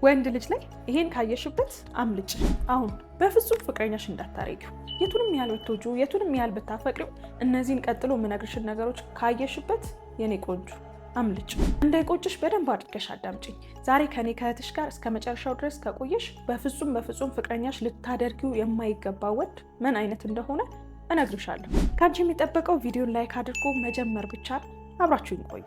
ወንድ ልጅ ላይ ይሄን ካየሽበት አምልጭ። አሁን በፍጹም ፍቅረኛሽ እንዳታረጊው። የቱንም ያህል ብትወጂው፣ የቱንም ያህል ብታፈቅሪው፣ እነዚህን ቀጥሎ የምነግርሽን ነገሮች ካየሽበት የኔ ቆንጆ አምልጭ። እንዳይቆጭሽ በደንብ አድርገሽ አዳምጪኝ። ዛሬ ከኔ ከእህትሽ ጋር እስከ መጨረሻው ድረስ ከቆየሽ በፍጹም ፍቅረኛሽ ልታደርጊው የማይገባ ወንድ ምን አይነት እንደሆነ እነግርሻለሁ። ከአንቺ የሚጠበቀው ቪዲዮን ላይክ አድርጎ መጀመር ብቻ ነው። አብራችሁኝ ቆዩ።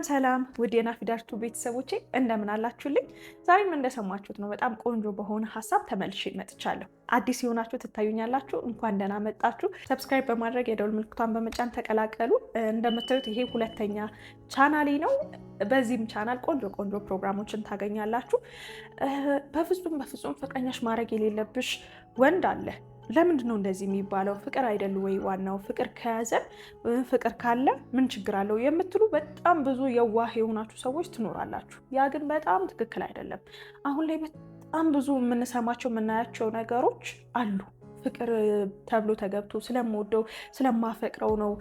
ሰላም ውድ የናፊዳር ቱብ ቤተሰቦቼ እንደምን አላችሁልኝ? ዛሬም እንደሰማችሁት ነው በጣም ቆንጆ በሆነ ሀሳብ ተመልሼ መጥቻለሁ። አዲስ የሆናችሁ ትታዩኛላችሁ፣ እንኳን ደህና መጣችሁ። ሰብስክራይብ በማድረግ የደውል ምልክቷን በመጫን ተቀላቀሉ። እንደምታዩት ይሄ ሁለተኛ ቻናሌ ነው። በዚህም ቻናል ቆንጆ ፕሮግራሞችን ታገኛላችሁ። በፍጹም ፍቅረኛሽ ማድረግ የሌለብሽ ወንድ አለ። ለምንድን ነው እንደዚህ የሚባለው? ፍቅር አይደል ወይ ዋናው? ፍቅር ከያዘን ፍቅር ካለ ምን ችግር አለው የምትሉ በጣም ብዙ የዋህ የሆናችሁ ሰዎች ትኖራላችሁ። ያ ግን በጣም ትክክል አይደለም። አሁን ላይ በጣም ብዙ የምንሰማቸው የምናያቸው ነገሮች አሉ። ፍቅር ተብሎ ተገብቶ ስለምወደው ስለማፈቅረው ነው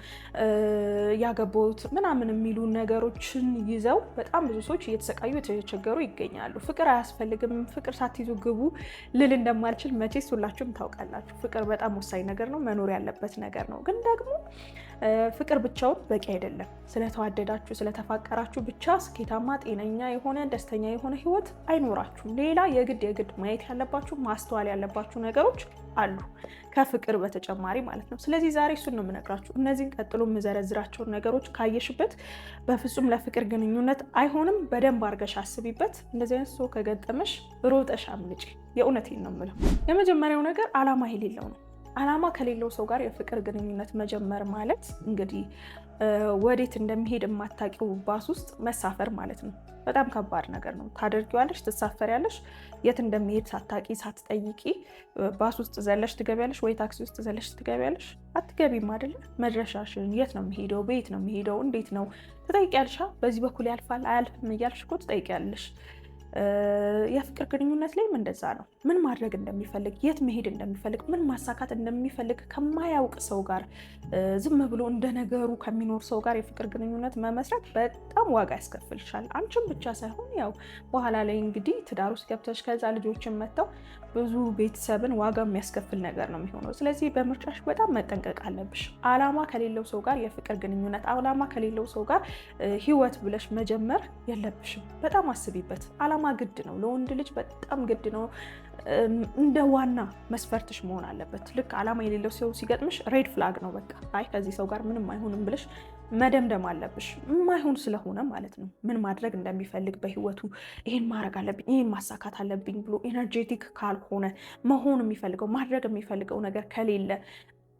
ያገባሁት ምናምን የሚሉ ነገሮችን ይዘው በጣም ብዙ ሰዎች እየተሰቃዩ የተቸገሩ ይገኛሉ። ፍቅር አያስፈልግም፣ ፍቅር ሳትይዙ ግቡ ልል እንደማልችል መቼስ ሁላችሁም ታውቃላችሁ። ፍቅር በጣም ወሳኝ ነገር ነው፣ መኖር ያለበት ነገር ነው። ግን ደግሞ ፍቅር ብቻውን በቂ አይደለም። ስለተዋደዳችሁ ስለተፋቀራችሁ ብቻ ስኬታማ ጤነኛ የሆነ ደስተኛ የሆነ ህይወት አይኖራችሁም። ሌላ የግድ ማየት ያለባችሁ ማስተዋል ያለባችሁ ነገሮች አሉ ከፍቅር በተጨማሪ ማለት ነው። ስለዚህ ዛሬ እሱን ነው የምነግራችሁ። እነዚህን ቀጥሎ የምዘረዝራቸውን ነገሮች ካየሽበት በፍጹም ለፍቅር ግንኙነት አይሆንም። በደንብ አድርገሽ አስቢበት። እንደዚህ አይነት ሰው ከገጠመሽ ሮጠሽ አምልጪ። የእውነቴን ነው የምለው። የመጀመሪያው ነገር አላማ የሌለው ነው። አላማ ከሌለው ሰው ጋር የፍቅር ግንኙነት መጀመር ማለት እንግዲህ ወዴት እንደሚሄድ የማታውቂው ባስ ውስጥ መሳፈር ማለት ነው። በጣም ከባድ ነገር ነው። ታደርጊዋለሽ፣ ትሳፈሪያለሽ። የት እንደሚሄድ ሳታቂ ሳትጠይቂ ባስ ውስጥ ዘለሽ ትገቢያለሽ ወይ ታክሲ ውስጥ ዘለሽ ትገቢያለሽ። አትገቢም አይደለ? መድረሻሽን የት ነው የሚሄደው፣ ቤት ነው የሚሄደው፣ እንዴት ነው ትጠይቂያለሽ። በዚህ በኩል ያልፋል አያልፍም እያልሽ እኮ ትጠይቂያለሽ። የፍቅር ግንኙነት ላይም እንደዛ ነው። ምን ማድረግ እንደሚፈልግ፣ የት መሄድ እንደሚፈልግ፣ ምን ማሳካት እንደሚፈልግ ከማያውቅ ሰው ጋር ዝም ብሎ እንደ ነገሩ ከሚኖር ሰው ጋር የፍቅር ግንኙነት መመስረት በጣም ዋጋ ያስከፍልሻል። አንቺም ብቻ ሳይሆን ያው በኋላ ላይ እንግዲህ ትዳር ውስጥ ገብተሽ ከዛ ልጆችን መጥተው ብዙ ቤተሰብን ዋጋ የሚያስከፍል ነገር ነው የሚሆነው። ስለዚህ በምርጫሽ በጣም መጠንቀቅ አለብሽ። አላማ ከሌለው ሰው ጋር የፍቅር ግንኙነት፣ አላማ ከሌለው ሰው ጋር ህይወት ብለሽ መጀመር የለብሽም። በጣም አስቢበት። አላማ ግድ ነው፣ ለወንድ ልጅ በጣም ግድ ነው። እንደ ዋና መስፈርትሽ መሆን አለበት። ልክ አላማ የሌለው ሰው ሲገጥምሽ ሬድ ፍላግ ነው። በቃ አይ ከዚህ ሰው ጋር ምንም አይሆንም ብለሽ መደምደም አለብሽ። የማይሆን ስለሆነ ማለት ነው። ምን ማድረግ እንደሚፈልግ በህይወቱ ይሄን ማድረግ አለብኝ፣ ይሄን ማሳካት አለብኝ ብሎ ኤነርጄቲክ ካልሆነ መሆን የሚፈልገው ማድረግ የሚፈልገው ነገር ከሌለ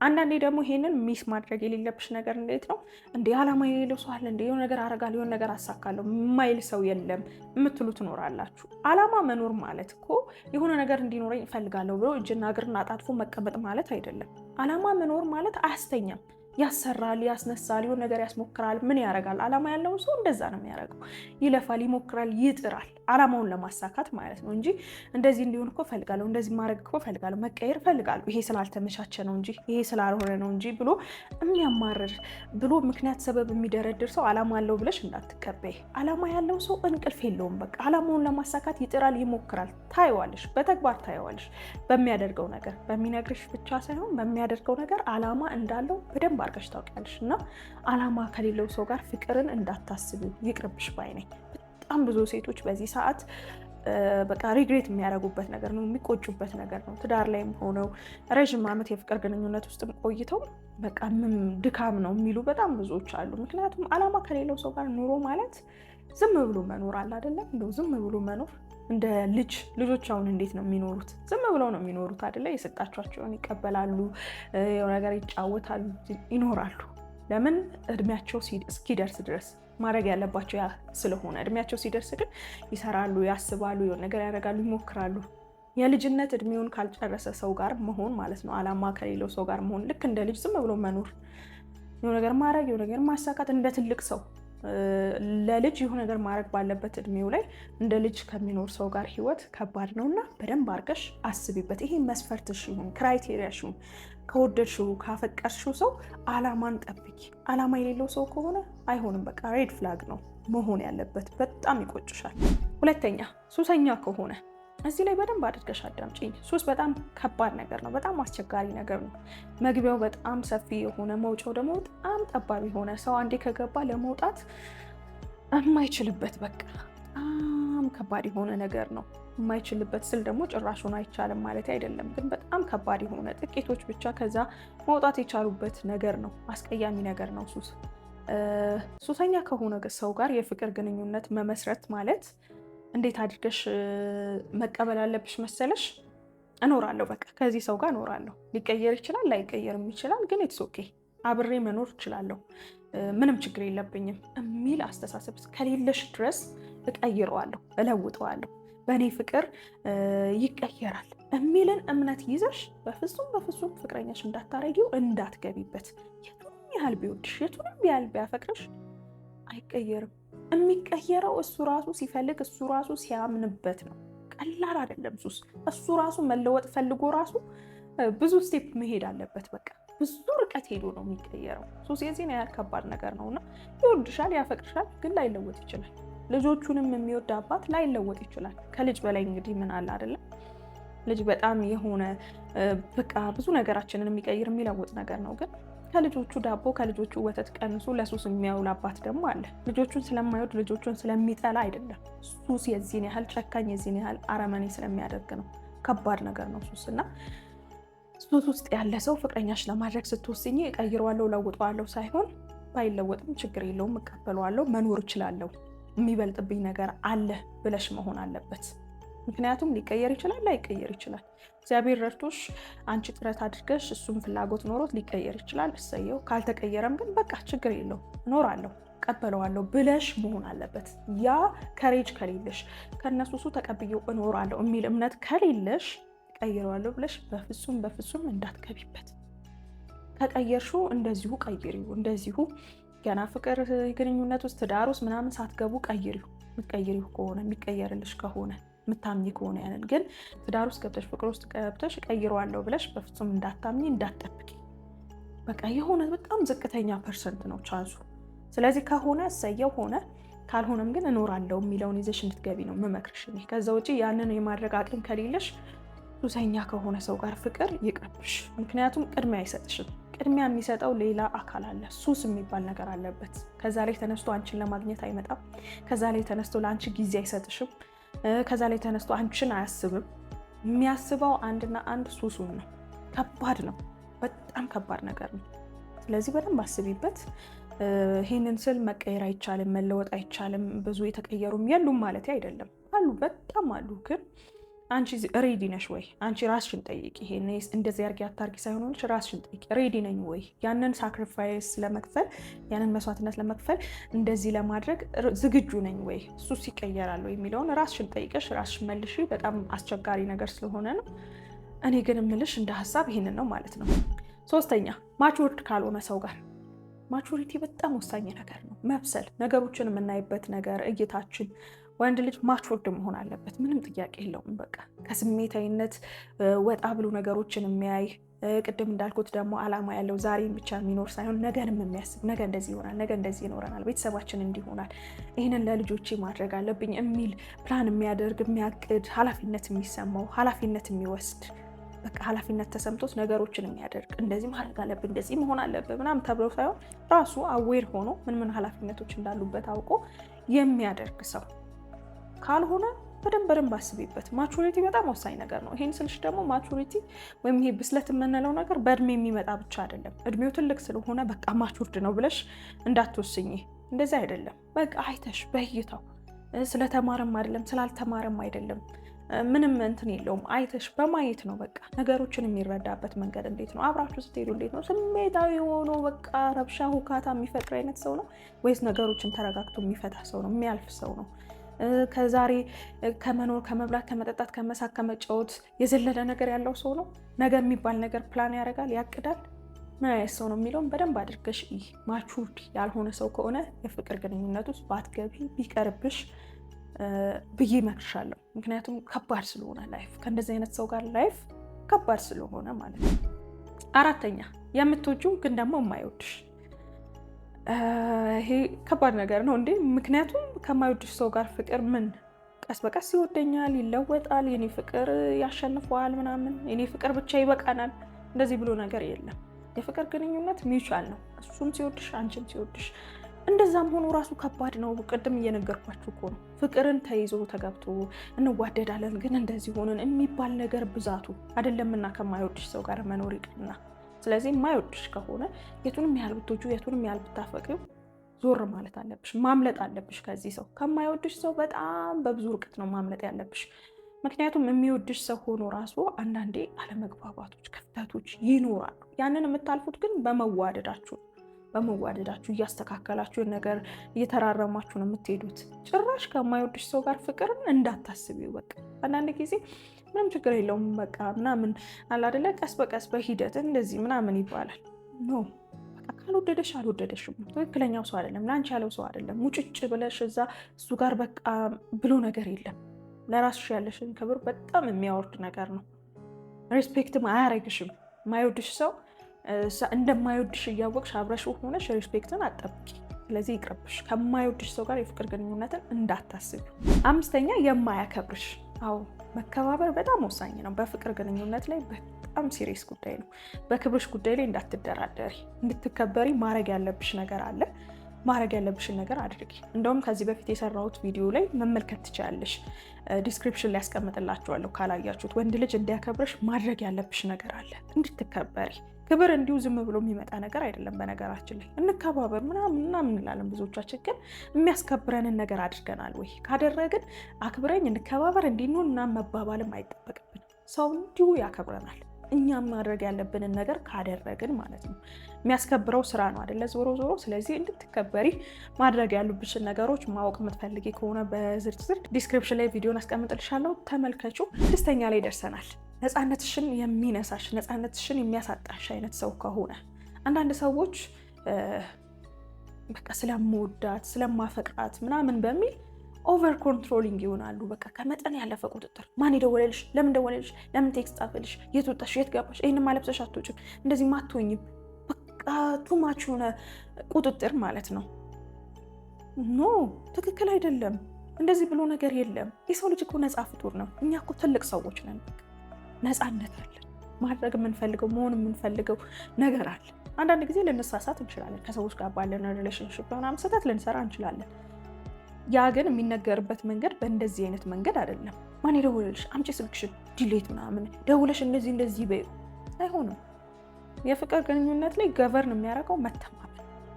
አንዳንዴ ደግሞ ይሄንን ሚስ ማድረግ የሌለብሽ ነገር እንዴት ነው እንደ አላማ የሌለው ሰው አለ እንደ የሆነ ነገር አረጋለሁ የሆነ ነገር አሳካለሁ የማይል ሰው የለም የምትሉ ትኖራላችሁ። አላማ መኖር ማለት እኮ የሆነ ነገር እንዲኖረኝ እፈልጋለሁ ብሎ እጅና እግርን አጣጥፎ መቀመጥ ማለት አይደለም። አላማ መኖር ማለት አያስተኛም፣ ያሰራል፣ ያስነሳል፣ የሆነ ነገር ያስሞክራል። ምን ያደርጋል? አላማ ያለው ሰው እንደዛ ነው የሚያደርገው። ይለፋል፣ ይሞክራል፣ ይጥራል አላማውን ለማሳካት ማለት ነው እንጂ እንደዚህ እንዲሆን እኮ እፈልጋለሁ፣ እንደዚህ ማድረግ እኮ እፈልጋለሁ፣ መቀየር እፈልጋለሁ፣ ይሄ ስላልተመቻቸ ነው እንጂ ይሄ ስላልሆነ ነው እንጂ ብሎ የሚያማርር ብሎ ምክንያት ሰበብ የሚደረድር ሰው አላማ አለው ብለሽ እንዳትቀበይ። አላማ ያለው ሰው እንቅልፍ የለውም። በቃ አላማውን ለማሳካት ይጥራል፣ ይሞክራል። ታይዋለሽ፣ በተግባር ታይዋለሽ። በሚያደርገው ነገር በሚነግርሽ ብቻ ሳይሆን በሚያደርገው ነገር አላማ እንዳለው በደንብ አድርገሽ ታውቂያለሽ። እና አላማ ከሌለው ሰው ጋር ፍቅርን እንዳታስቢ፣ ይቅርብሽ ባይ ነኝ። በጣም ብዙ ሴቶች በዚህ ሰዓት በቃ ሪግሬት የሚያደርጉበት ነገር ነው፣ የሚቆጩበት ነገር ነው። ትዳር ላይም ሆነው ረዥም ዓመት የፍቅር ግንኙነት ውስጥም ቆይተው በቃ ድካም ነው የሚሉ በጣም ብዙዎች አሉ። ምክንያቱም አላማ ከሌለው ሰው ጋር ኑሮ ማለት ዝም ብሎ መኖር አለ አይደለም? እንደው ዝም ብሎ መኖር እንደ ልጆች አሁን እንዴት ነው የሚኖሩት? ዝም ብለው ነው የሚኖሩት አይደለ? የሰጣቸውን ይቀበላሉ፣ የሆነ ነገር ይጫወታሉ፣ ይኖራሉ። ለምን? እድሜያቸው እስኪደርስ ድረስ ማድረግ ያለባቸው ያ ስለሆነ፣ እድሜያቸው ሲደርስ ግን ይሰራሉ፣ ያስባሉ፣ የሆነ ነገር ያደርጋሉ፣ ይሞክራሉ። የልጅነት እድሜውን ካልጨረሰ ሰው ጋር መሆን ማለት ነው አላማ ከሌለው ሰው ጋር መሆን። ልክ እንደ ልጅ ዝም ብሎ መኖር፣ የሆነ ነገር ማድረግ፣ የሆነ ነገር ማሳካት እንደ ትልቅ ሰው ለልጅ የሆነ ነገር ማድረግ ባለበት እድሜው ላይ እንደ ልጅ ከሚኖር ሰው ጋር ህይወት ከባድ ነውና በደንብ አድርገሽ አስቢበት። ይሄ መስፈርትሽ ይሁን፣ ክራይቴሪያሽ ይሁን። ከወደድሽው ካፈቀርሽው ሰው አላማን ጠብቂ። አላማ የሌለው ሰው ከሆነ አይሆንም። በቃ ሬድ ፍላግ ነው መሆን ያለበት። በጣም ይቆጭሻል። ሁለተኛ ሱሰኛ ከሆነ እዚህ ላይ በደንብ አድርገሽ አዳምጪኝ። ሱስ በጣም ከባድ ነገር ነው። በጣም አስቸጋሪ ነገር ነው። መግቢያው በጣም ሰፊ የሆነ መውጫው ደግሞ በጣም ጠባብ የሆነ ሰው አንዴ ከገባ ለመውጣት የማይችልበት በቃ በጣም ከባድ የሆነ ነገር ነው። የማይችልበት ስል ደግሞ ጭራሹን አይቻልም ማለት አይደለም፣ ግን በጣም ከባድ የሆነ ጥቂቶች ብቻ ከዛ መውጣት የቻሉበት ነገር ነው። አስቀያሚ ነገር ነው ሱስ። ሱሰኛ ከሆነ ሰው ጋር የፍቅር ግንኙነት መመስረት ማለት እንዴት አድርገሽ መቀበል አለብሽ መሰለሽ? እኖራለሁ፣ በቃ ከዚህ ሰው ጋር እኖራለሁ። ሊቀየር ይችላል፣ ላይቀየርም ይችላል፣ ግን ኢትስ ኦኬ፣ አብሬ መኖር እችላለሁ፣ ምንም ችግር የለብኝም የሚል አስተሳሰብ ከሌለሽ ድረስ እቀይረዋለሁ፣ እለውጠዋለሁ፣ በእኔ ፍቅር ይቀየራል የሚልን እምነት ይዘሽ በፍጹም በፍጹም ፍቅረኛሽ እንዳታረጊው፣ እንዳትገቢበት። የቱንም ያህል ቢወድሽ፣ የቱንም ያህል ቢያፈቅርሽ አይቀየርም። የሚቀየረው እሱ ራሱ ሲፈልግ፣ እሱ ራሱ ሲያምንበት ነው። ቀላል አይደለም ሱስ። እሱ ራሱ መለወጥ ፈልጎ ራሱ ብዙ ስቴፕ መሄድ አለበት። በቃ ብዙ ርቀት ሄዶ ነው የሚቀየረው። ሱስ የዚህን ያህል ከባድ ነገር ነውና ይወድሻል፣ ያፈቅርሻል፣ ግን ላይለወጥ ይችላል። ልጆቹንም የሚወድ አባት ላይለወጥ ይችላል። ከልጅ በላይ እንግዲህ ምን አለ አይደለም? ልጅ በጣም የሆነ በቃ ብዙ ነገራችንን የሚቀይር የሚለውጥ ነገር ነው። ግን ከልጆቹ ዳቦ ከልጆቹ ወተት ቀንሱ ለሱስ የሚያውል አባት ደግሞ አለ። ልጆቹን ስለማይወድ ልጆቹን ስለሚጠላ አይደለም። ሱስ የዚህን ያህል ጨካኝ የዚህን ያህል አረመኔ ስለሚያደርግ ነው። ከባድ ነገር ነው ሱስ። እና ሱስ ውስጥ ያለ ሰው ፍቅረኛሽ ለማድረግ ስትወስኝ እቀይረዋለሁ ለውጠዋለሁ ሳይሆን ባይለወጥም ችግር የለውም እቀበለዋለሁ፣ መኖር እችላለሁ፣ የሚበልጥብኝ ነገር አለ ብለሽ መሆን አለበት። ምክንያቱም ሊቀየር ይችላል፣ ላይቀየር ይችላል። እግዚአብሔር ረድቶሽ አንቺ ጥረት አድርገሽ እሱም ፍላጎት ኖሮት ሊቀየር ይችላል፣ እሰየው። ካልተቀየረም ግን በቃ ችግር የለው እኖራለሁ፣ ቀበለዋለሁ ብለሽ መሆን አለበት። ያ ከሬጅ ከሌለሽ ከነሱሱ ተቀብዬው እኖራለሁ የሚል እምነት ከሌለሽ ቀይረዋለሁ ብለሽ በፍጹም በፍጹም እንዳትገቢበት። ከቀየርሽው እንደዚሁ ቀይሪው። እንደዚሁ ገና ፍቅር ግንኙነት ውስጥ ትዳር ውስጥ ምናምን ሳትገቡ ቀይሪው። የምትቀይሪው ከሆነ የሚቀየርልሽ ከሆነ የምታምኚ ከሆነ ያንን። ግን ትዳር ውስጥ ገብተሽ ፍቅር ውስጥ ገብተሽ ቀይረዋለሁ ብለሽ በፍጹም እንዳታምኚ፣ እንዳትጠብቂ። በቃ የሆነ በጣም ዝቅተኛ ፐርሰንት ነው ቻንሱ። ስለዚህ ከሆነ እሰየው ሆነ፣ ካልሆነም ግን እኖራለሁ የሚለውን ይዘሽ እንድትገቢ ነው የምመክርሽ እኔ። ከዛ ውጪ ያንን የማድረግ አቅም ከሌለሽ ሱሰኛ ከሆነ ሰው ጋር ፍቅር ይቅርብሽ። ምክንያቱም ቅድሚያ አይሰጥሽም። ቅድሚያ የሚሰጠው ሌላ አካል አለ። ሱስ የሚባል ነገር አለበት። ከዛ ላይ ተነስቶ አንቺን ለማግኘት አይመጣም። ከዛ ላይ ተነስቶ ለአንቺ ጊዜ አይሰጥሽም። ከዛ ላይ ተነስቶ አንቺን አያስብም። የሚያስበው አንድና አንድ ሱሱን ነው። ከባድ ነው፣ በጣም ከባድ ነገር ነው። ስለዚህ በደንብ አስቢበት። ይህንን ስል መቀየር አይቻልም፣ መለወጥ አይቻልም፣ ብዙ የተቀየሩም የሉም ማለት አይደለም። አሉ፣ በጣም አሉ። ግን አንቺ ሬዲ ነሽ ወይ? አንቺ ራስሽን ጠይቂ። ይሄን እንደዚህ አድርጊ አታርጊ ሳይሆን ራስሽን ጠይቂ። ሬዲ ነኝ ወይ? ያንን ሳክሪፋይስ ለመክፈል ያንን መስዋዕትነት ለመክፈል እንደዚህ ለማድረግ ዝግጁ ነኝ ወይ? እሱስ ይቀየራል ወይ የሚለውን ራስሽን ጠይቀሽ ራስሽን መልሽ። በጣም አስቸጋሪ ነገር ስለሆነ ነው። እኔ ግን የምልሽ እንደ ሀሳብ ይሄንን ነው ማለት ነው። ሶስተኛ ማቹርድ ካልሆነ ሰው ጋር። ማቹሪቲ በጣም ወሳኝ ነገር ነው። መብሰል፣ ነገሮችን የምናይበት ነገር እይታችን። ወንድ ልጅ ማቹርድ መሆን አለበት፣ ምንም ጥያቄ የለውም። በቃ ከስሜታዊነት ወጣ ብሎ ነገሮችን የሚያይ ቅድም እንዳልኩት ደግሞ አላማ ያለው ዛሬን ብቻ የሚኖር ሳይሆን ነገንም የሚያስብ፣ ነገ እንደዚህ ይሆናል፣ ነገ እንደዚህ ይኖረናል፣ ቤተሰባችን እንዲሆናል፣ ይህንን ለልጆቼ ማድረግ አለብኝ የሚል ፕላን የሚያደርግ የሚያቅድ፣ ኃላፊነት የሚሰማው፣ ኃላፊነት የሚወስድ፣ በቃ ኃላፊነት ተሰምቶት ነገሮችን የሚያደርግ፣ እንደዚህ ማድረግ አለብን፣ እንደዚህ መሆን አለብን ምናምን ተብሎ ሳይሆን ራሱ አዌር ሆኖ ምን ኃላፊነቶች እንዳሉበት አውቆ የሚያደርግ ሰው ካልሆነ በደንብ አስቢበት። ማቹሪቲ በጣም ወሳኝ ነገር ነው። ይሄን ስልሽ ደግሞ ማቹሪቲ ወይም ይሄ ብስለት የምንለው ነገር በእድሜ የሚመጣ ብቻ አይደለም። እድሜው ትልቅ ስለሆነ በቃ ማቹርድ ነው ብለሽ እንዳትወስኝ። እንደዚህ አይደለም። በቃ አይተሽ በእይታው ስለተማረም አይደለም ስላልተማረም አይደለም፣ ምንም እንትን የለውም። አይተሽ በማየት ነው በቃ ነገሮችን የሚረዳበት መንገድ እንዴት ነው? አብራችሁ ስትሄዱ እንዴት ነው? ስሜታዊ ሆኖ በቃ ረብሻ ሁካታ የሚፈጥር አይነት ሰው ነው ወይስ ነገሮችን ተረጋግቶ የሚፈታ ሰው ነው? የሚያልፍ ሰው ነው? ከዛሬ ከመኖር ከመብላት ከመጠጣት ከመሳቅ ከመጫወት የዘለለ ነገር ያለው ሰው ነው? ነገ የሚባል ነገር ፕላን ያደርጋል፣ ያቅዳል? ምን አይነት ሰው ነው የሚለውን በደንብ አድርገሽ ማቹርድ ያልሆነ ሰው ከሆነ የፍቅር ግንኙነት ውስጥ ባትገቢ ቢቀርብሽ ብዬ እመክርሻለሁ። ምክንያቱም ከባድ ስለሆነ ላይፍ፣ ከእንደዚህ አይነት ሰው ጋር ላይፍ ከባድ ስለሆነ ማለት ነው። 4ኛ የምትወጂው ግን ደግሞ የማይወድሽ። ይሄ ከባድ ነገር ነው እንዴ! ምክንያቱም ከማይወድሽ ሰው ጋር ፍቅር ምን ቀስ በቀስ ይወደኛል፣ ይለወጣል፣ የኔ ፍቅር ያሸንፈዋል ምናምን፣ የኔ ፍቅር ብቻ ይበቃናል፣ እንደዚህ ብሎ ነገር የለም። የፍቅር ግንኙነት ሚውቹዋል ነው። እሱም ሲወድሽ አንቺም ሲወድሽ። እንደዛም ሆኖ ራሱ ከባድ ነው። ቅድም እየነገርኳችሁ እኮ ነው። ፍቅርን ተይዞ ተገብቶ እንዋደዳለን ግን እንደዚህ ሆነን የሚባል ነገር ብዛቱ አይደለምና ከማይወድሽ ሰው ጋር መኖር ይቅርና። ስለዚህ የማይወድሽ ከሆነ የቱንም ያህል ብትወጂው የቱንም ያህል ብታፈቅሪው ዞር ማለት አለብሽ፣ ማምለጥ አለብሽ ከዚህ ሰው። ከማይወድሽ ሰው በጣም በብዙ ርቀት ነው ማምለጥ ያለብሽ። ምክንያቱም የሚወድሽ ሰው ሆኖ ራሱ አንዳንዴ አለመግባባቶች፣ ክፍተቶች ይኖራሉ። ያንን የምታልፉት ግን በመዋደዳችሁ እያስተካከላችሁ ነገር እየተራረማችሁ ነው የምትሄዱት። ጭራሽ ከማይወድሽ ሰው ጋር ፍቅርን እንዳታስቢው። በቃ አንዳንድ ጊዜ ምንም ችግር የለውም በቃ ምናምን አለ አይደለ፣ ቀስ በቀስ በሂደት እንደዚህ ምናምን ይባላል። ኖ በቃ ካልወደደሽ አልወደደሽም። ትክክለኛው ሰው አይደለም፣ ለአንቺ ያለው ሰው አይደለም። ሙጭጭ ብለሽ እዛ እሱ ጋር በቃ ብሎ ነገር የለም። ለራስሽ ያለሽን ክብር በጣም የሚያወርድ ነገር ነው። ሬስፔክትም አያረግሽም። የማይወድሽ ሰው እንደማይወድሽ እያወቅሽ አብረሽ ሆነሽ ሬስፔክትን አጠብቂ። ስለዚህ ይቅርብሽ። ከማይወድሽ ሰው ጋር የፍቅር ግንኙነትን እንዳታስቢ። 5ኛ የማያከብርሽ። አዎ መከባበር በጣም ወሳኝ ነው። በፍቅር ግንኙነት ላይ በጣም ሲሪየስ ጉዳይ ነው። በክብርሽ ጉዳይ ላይ እንዳትደራደሪ። እንድትከበሪ ማድረግ ያለብሽ ነገር አለ። ማድረግ ያለብሽን ነገር አድርጊ። እንደውም ከዚህ በፊት የሰራሁት ቪዲዮ ላይ መመልከት ትችላለሽ። ዲስክሪፕሽን ላይ ያስቀምጥላችኋለሁ ካላያችሁት። ወንድ ልጅ እንዲያከብርሽ ማድረግ ያለብሽ ነገር አለ፣ እንድትከበሪ። ክብር እንዲሁ ዝም ብሎ የሚመጣ ነገር አይደለም። በነገራችን ላይ እንከባበር ምናምን እንላለን ብዙዎቻችን፣ ግን የሚያስከብረንን ነገር አድርገናል ወይ? ካደረግን አክብረኝ፣ እንከባበር፣ እንዲንሆን ምናምን መባባልም አይጠበቅብን። ሰው እንዲሁ ያከብረናል። እኛም ማድረግ ያለብንን ነገር ካደረግን ማለት ነው። የሚያስከብረው ስራ ነው አይደለ? ዞሮ ዞሮ። ስለዚህ እንድትከበሪ ማድረግ ያሉብሽን ነገሮች ማወቅ የምትፈልጊ ከሆነ በዝርዝር ዲስክሪፕሽን ላይ ቪዲዮን አስቀምጥልሻለሁ፣ ተመልከቹ። 6ኛ ላይ ደርሰናል። ነፃነትሽን የሚነሳሽ ነፃነትሽን የሚያሳጣሽ አይነት ሰው ከሆነ አንዳንድ ሰዎች በቃ ስለምወዳት ስለማፈቅራት ምናምን በሚል ኦቨር ኮንትሮሊንግ ይሆናሉ። በቃ ከመጠን ያለፈ ቁጥጥር። ማን ደወለልሽ? ለምን ደወለልሽ? ለምን ቴክስት ጻፈልሽ? የት ወጣሽ? የት ገባሽ? ይሄን ማለብሰሽ አትወጪም፣ እንደዚህ ማትሆኝም። በቃ ቱማች የሆነ ቁጥጥር ማለት ነው። ኖ ትክክል አይደለም። እንደዚህ ብሎ ነገር የለም። የሰው ልጅ እኮ ነፃ ፍጡር ነው። እኛ እኮ ትልቅ ሰዎች ነን። ነፃነት አለን። ማድረግ የምንፈልገው መሆን የምንፈልገው ነገር አለ። አንዳንድ ጊዜ ልንሳሳት እንችላለን። ከሰዎች ጋር ባለን ሪሌሽንሽፕ ምናምን ስህተት ልንሰራ እንችላለን። ያ ግን የሚነገርበት መንገድ በእንደዚህ አይነት መንገድ አይደለም። ማን ደወለልሽ? አምጪ ስልክሽን፣ ዲሌት ምናምን ደውለሽ እንደዚህ በይው አይሆንም። የፍቅር ግንኙነት ላይ ገቨርን የሚያደርገው መተማመን፣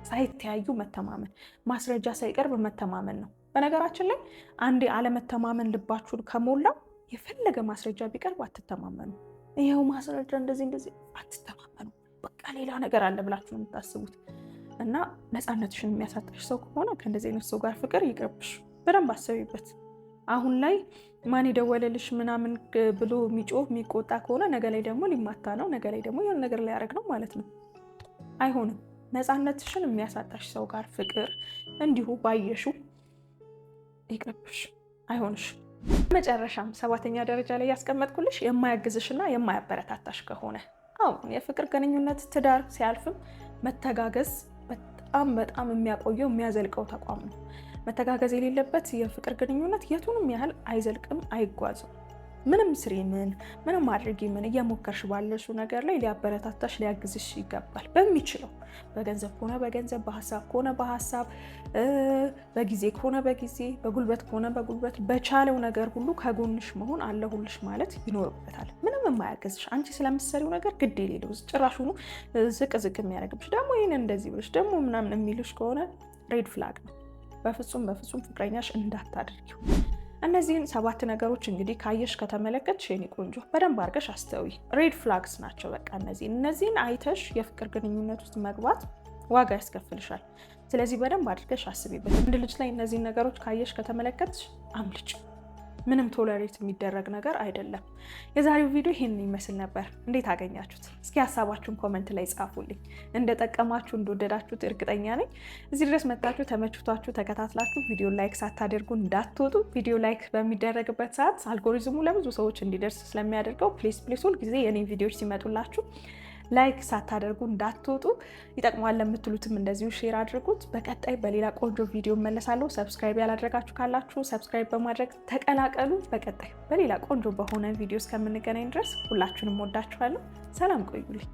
ሳይተያዩ መተማመን፣ ማስረጃ ሳይቀርብ መተማመን ነው። በነገራችን ላይ አንዴ አለመተማመን ልባችሁን ከሞላው የፈለገ ማስረጃ ቢቀርብ አትተማመኑ። ይኸው ማስረጃ እንደዚህ አትተማመኑ። በቃ ሌላ ነገር አለ ብላችሁ ነው የምታስቡት። እና ነፃነትሽን የሚያሳጣሽ ሰው ከሆነ ከእንደዚህ አይነት ሰው ጋር ፍቅር ይቅርብሽ። በደንብ አሰቢበት። አሁን ላይ ማን የደወለልሽ ምናምን ብሎ የሚጮህ የሚቆጣ ከሆነ ነገ ላይ ደግሞ ሊማታ ነው፣ ነገ ላይ ደግሞ የሆነ ነገር ሊያደርግ ነው ማለት ነው። አይሆንም። ነፃነትሽን የሚያሳጣሽ ሰው ጋር ፍቅር እንዲሁ ባየሹ ይቅርብሽ፣ አይሆንሽ። መጨረሻም 7ኛ ደረጃ ላይ ያስቀመጥኩልሽ የማያግዝሽና የማያበረታታሽ ከሆነ አሁን የፍቅር ግንኙነት ትዳር ሲያልፍም መተጋገዝ በጣም የሚያቆየው የሚያዘልቀው ተቋም ነው። መተጋገዝ የሌለበት የፍቅር ግንኙነት የቱንም ያህል አይዘልቅም፣ አይጓዝም። ምንም ስሪ ምንም አድርጊ እየሞከርሽ ባለሽው ነገር ላይ ሊያበረታታሽ ሊያግዝሽ ይገባል። በሚችለው በገንዘብ ከሆነ በገንዘብ፣ በሀሳብ ከሆነ በሀሳብ፣ በጊዜ ከሆነ በጊዜ፣ በጉልበት ከሆነ በጉልበት፣ በቻለው ነገር ሁሉ ከጎንሽ መሆን አለሁልሽ ማለት ይኖርበታል። ምንም የማያግዝሽ አንቺ ስለምትሰሪው ነገር ግድ የሌለው ጭራሹኑ ዝቅ የሚያደርግብሽ ደግሞ ይህን እንደዚህ ብለሽ ደግሞ ምናምን የሚልሽ ከሆነ ሬድ ፍላግ ነው። በፍጹም ፍቅረኛሽ እንዳታደርጊው። እነዚህን 7 ነገሮች እንግዲህ ካየሽ ከተመለከትሽ የኔ ቆንጆ በደንብ አድርገሽ አስተውይ። ሬድ ፍላግስ ናቸው። በቃ እነዚህን አይተሽ የፍቅር ግንኙነት ውስጥ መግባት ዋጋ ያስከፍልሻል። ስለዚህ በደንብ አድርገሽ አስቢበት። አንድ ልጅ ላይ እነዚህን ነገሮች ካየሽ ከተመለከትሽ አምልጭ። ምንም ቶለሬት የሚደረግ ነገር አይደለም። የዛሬው ቪዲዮ ይሄንን ይመስል ነበር። እንዴት አገኛችሁት? እስኪ ሀሳባችሁን ኮመንት ላይ ጻፉልኝ። እንደጠቀማችሁ እንደወደዳችሁት እርግጠኛ ነኝ። እዚህ ድረስ መጣችሁ ተመችቷችሁ ተከታትላችሁ ቪዲዮ ላይክ ሳታደርጉ እንዳትወጡ። ቪዲዮ ላይክ በሚደረግበት ሰዓት አልጎሪዝሙ ለብዙ ሰዎች እንዲደርስ ስለሚያደርገው ፕሊስ ሁል ጊዜ የኔ ቪዲዮዎች ሲመጡላችሁ ላይክ ሳታደርጉ እንዳትወጡ። ይጠቅማል ለምትሉትም እንደዚሁ ሼር አድርጉት። በቀጣይ በሌላ ቆንጆ ቪዲዮ እመለሳለሁ። ሰብስክራይብ ያላደረጋችሁ ካላችሁ ሰብስክራይብ በማድረግ ተቀላቀሉ። በቀጣይ በሌላ ቆንጆ በሆነ ቪዲዮ እስከምንገናኝ ድረስ ሁላችሁንም ወዳችኋለሁ። ሰላም ቆዩልኝ።